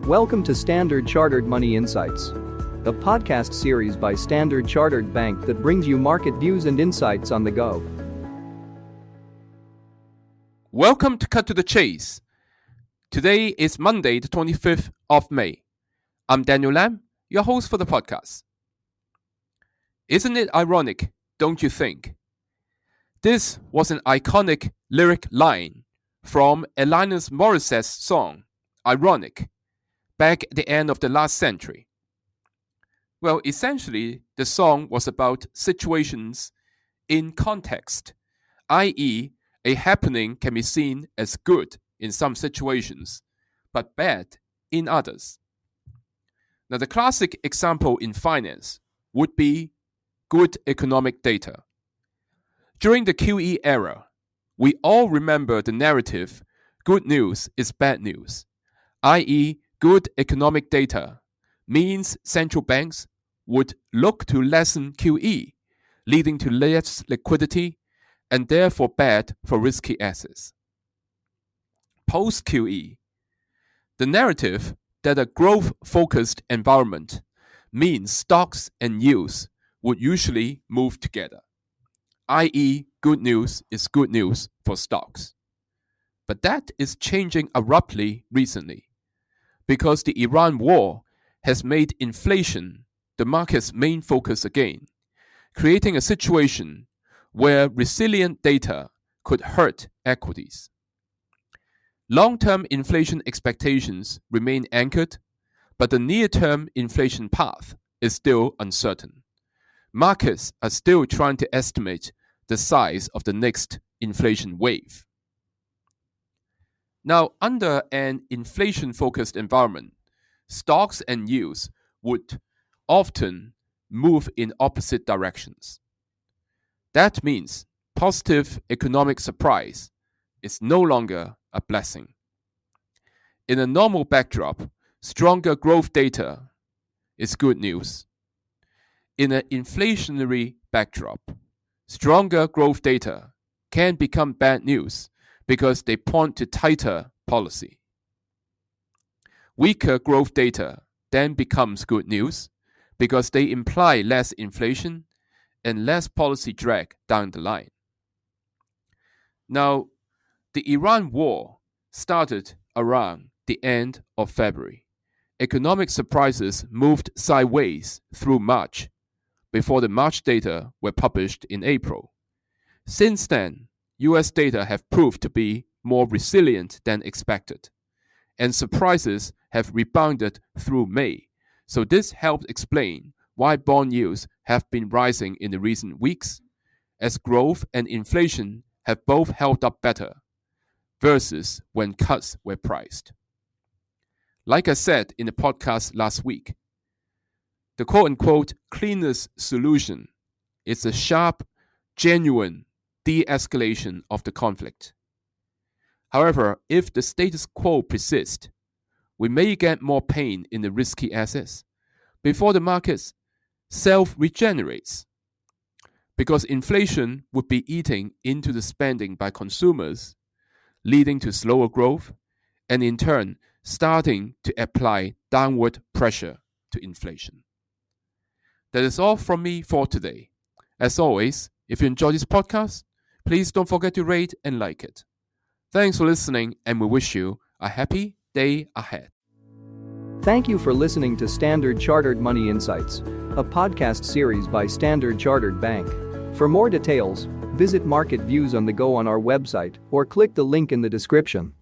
Welcome to Standard Chartered Money Insights, a podcast series by Standard Chartered Bank that brings you market views and insights on the go. Welcome to Cut to the Chase. Today is Monday, the 25th of May. I'm Daniel Lam, your host for the podcast. Isn't it ironic, don't you think? This was an iconic lyric line from Alanis Morissette's song, Ironic, back at the end of the last century. Well, essentially, the song was about situations in context, i.e., a happening can be seen as good in some situations, but bad in others. Now, the classic example in finance would be good economic data. During the QE era, we all remember the narrative, good news is bad news, i.e., good economic data means central banks would look to lessen QE, leading to less liquidity and therefore bad for risky assets. Post-QE, the narrative that a growth-focused environment means stocks and yields would usually move together, i.e., good news is good news for stocks. But that is changing abruptly recently because the Iran war has made inflation the market's main focus again, creating a situation where resilient data could hurt equities. Long-term inflation expectations remain anchored, but the near-term inflation path is still uncertain. Markets are still trying to estimate the size of the next inflation wave. Now, under an inflation-focused environment, stocks and yields would often move in opposite directions. That means positive economic surprise is no longer a blessing. In a normal backdrop, stronger growth data is good news. In an inflationary backdrop, stronger growth data can become bad news because they point to tighter policy. Weaker growth data then becomes good news because they imply less inflation and less policy drag down the line. Now, the Iran war started around the end of February. Economic surprises moved sideways through March before the March data were published in April. Since then, US data have proved to be more resilient than expected, and surprises have rebounded through May. So this helped explain why bond yields have been rising in the recent weeks, as growth and inflation have both held up better versus when cuts were priced. Like I said in the podcast last week, the quote-unquote cleanest solution is a sharp, genuine de-escalation of the conflict. However, if the status quo persists, we may get more pain in the risky assets before the markets self-regenerates, because inflation would be eating into the spending by consumers, leading to slower growth, and in turn starting to apply downward pressure to inflation. That is all from me for today. As always, if you enjoy this podcast, please don't forget to rate and like it. Thanks for listening, and we wish you a happy day ahead. Thank you for listening to Standard Chartered Money Insights, a podcast series by Standard Chartered Bank. For more details, visit Market Views on the Go on our website or click the link in the description.